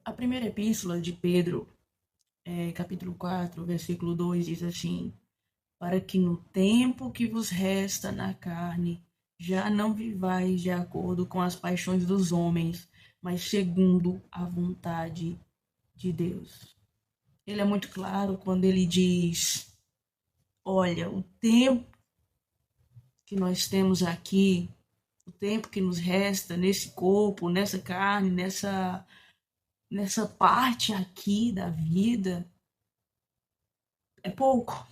A primeira epístola de Pedro, capítulo 4, versículo 2, diz assim: para que no tempo que vos resta na carne, já não vivais de acordo com as paixões dos homens, mas segundo a vontade de Deus. Ele é muito claro quando ele diz: olha, o tempo que nós temos aqui, o tempo que nos resta nesse corpo, nessa carne, nessa parte aqui da vida, é pouco.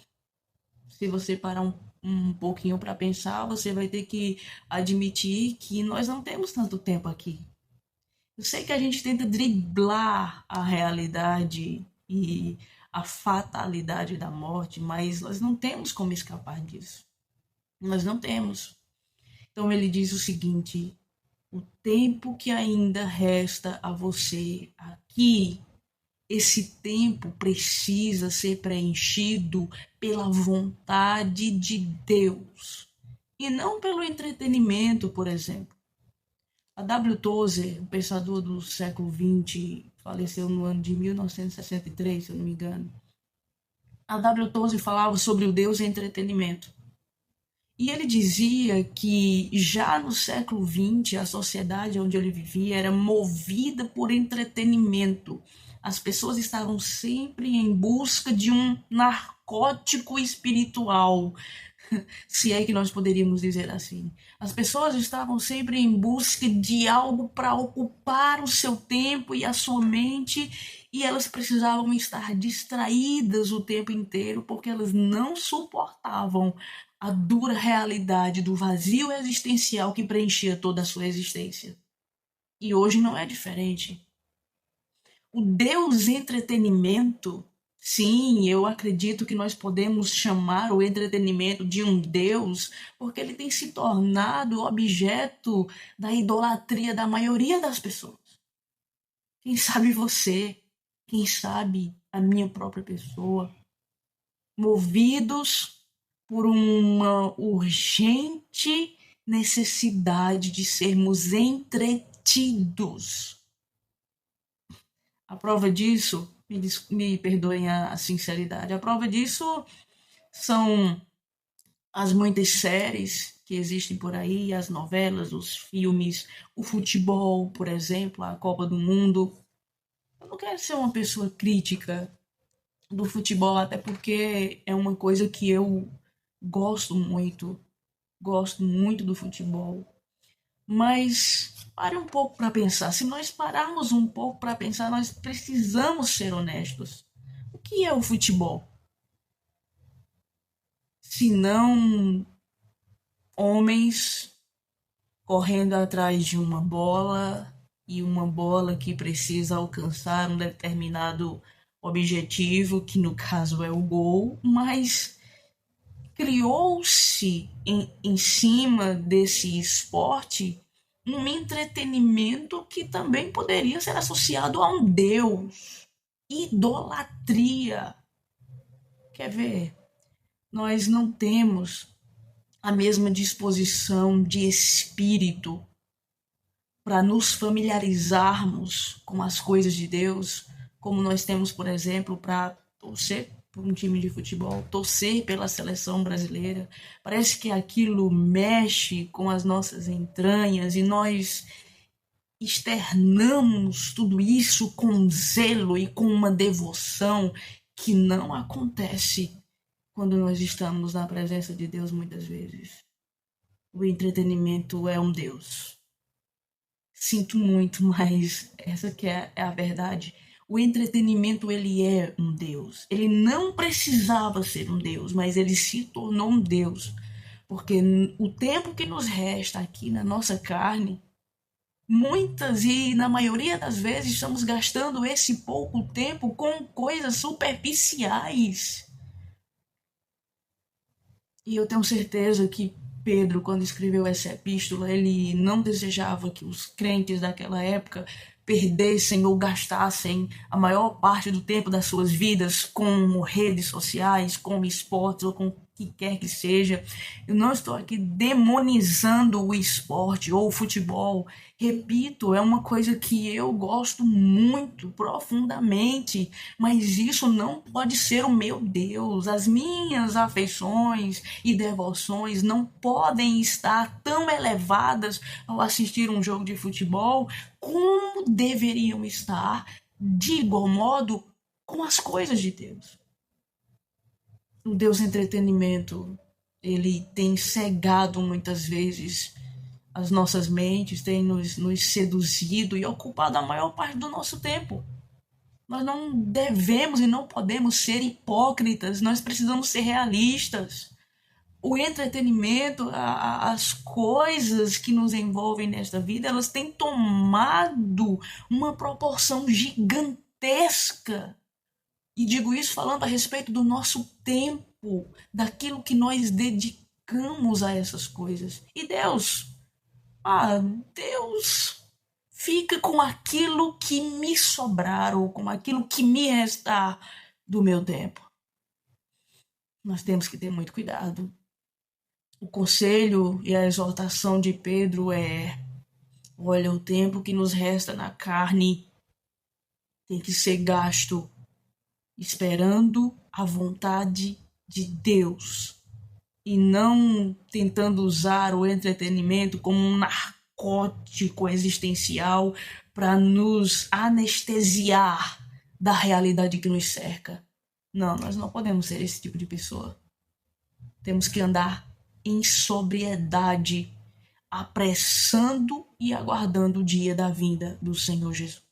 Se você parar um pouquinho para pensar, você vai ter que admitir que nós não temos tanto tempo aqui. Eu sei que a gente tenta driblar a realidade e a fatalidade da morte, mas nós não temos como escapar disso. Nós não temos. Então ele diz o seguinte: o tempo que ainda resta a você aqui, esse tempo precisa ser preenchido pela vontade de Deus e não pelo entretenimento, por exemplo. A W. Tozer, um pensador do século XX, faleceu no ano de 1963, se eu não me engano. A W. Tozer falava sobre o Deus entretenimento. E ele dizia que já no século XX, a sociedade onde ele vivia era movida por entretenimento. As pessoas estavam sempre em busca de um narcótico espiritual, se é que nós poderíamos dizer assim. As pessoas estavam sempre em busca de algo para ocupar o seu tempo e a sua mente, e elas precisavam estar distraídas o tempo inteiro porque elas não suportavam a dura realidade do vazio existencial que preenchia toda a sua existência. E hoje não é diferente. O Deus entretenimento, sim, eu acredito que nós podemos chamar o entretenimento de um Deus, porque ele tem se tornado objeto da idolatria da maioria das pessoas. Quem sabe você, quem sabe a minha própria pessoa, movidos por uma urgente necessidade de sermos entretidos. A prova disso, me perdoem a sinceridade, a prova disso são as muitas séries que existem por aí, as novelas, os filmes, o futebol, por exemplo, a Copa do Mundo. Eu não quero ser uma pessoa crítica do futebol, até porque é uma coisa que eu gosto muito, gosto muito do futebol. Mas pare um pouco para pensar. Se nós pararmos um pouco para pensar, nós precisamos ser honestos. O que é o futebol? Se não homens correndo atrás de uma bola e uma bola que precisa alcançar um determinado objetivo, que no caso é o gol, mas criou-se em cima desse esporte um entretenimento que também poderia ser associado a um deus. Idolatria. Quer ver? Nós não temos a mesma disposição de espírito para nos familiarizarmos com as coisas de Deus, como nós temos, por exemplo, para torcer por um time de futebol, torcer pela seleção brasileira. Parece que aquilo mexe com as nossas entranhas e nós externamos tudo isso com zelo e com uma devoção que não acontece quando nós estamos na presença de Deus muitas vezes. O entretenimento é um Deus. Sinto muito, mas essa que é a verdade. O entretenimento, ele é um Deus. Ele não precisava ser um Deus, mas ele se tornou um Deus. Porque o tempo que nos resta aqui na nossa carne, muitas e na maioria das vezes estamos gastando esse pouco tempo com coisas superficiais. E eu tenho certeza que Pedro, quando escreveu essa epístola, ele não desejava que os crentes daquela época perdessem ou gastassem a maior parte do tempo das suas vidas com redes sociais, com esportes ou com o que quer que seja. Eu não estou aqui demonizando o esporte ou o futebol. Repito, é uma coisa que eu gosto muito, profundamente, mas isso não pode ser o meu Deus. As minhas afeições e devoções não podem estar tão elevadas ao assistir um jogo de futebol como deveriam estar, de igual modo, com as coisas de Deus. O Deus entretenimento, ele tem cegado muitas vezes as nossas mentes, tem nos seduzido e ocupado a maior parte do nosso tempo. Nós não devemos e não podemos ser hipócritas, nós precisamos ser realistas. O entretenimento, as coisas que nos envolvem nesta vida, elas têm tomado uma proporção gigantesca. E digo isso falando a respeito do nosso tempo, daquilo que nós dedicamos a essas coisas. E Deus fica com aquilo que me sobrar ou com aquilo que me restar do meu tempo. Nós temos que ter muito cuidado. O conselho e a exortação de Pedro é: olha, o tempo que nos resta na carne tem que ser gasto esperando a vontade de Deus e não tentando usar o entretenimento como um narcótico existencial para nos anestesiar da realidade que nos cerca. Não, nós não podemos ser esse tipo de pessoa. Temos que andar em sobriedade, apressando e aguardando o dia da vinda do Senhor Jesus.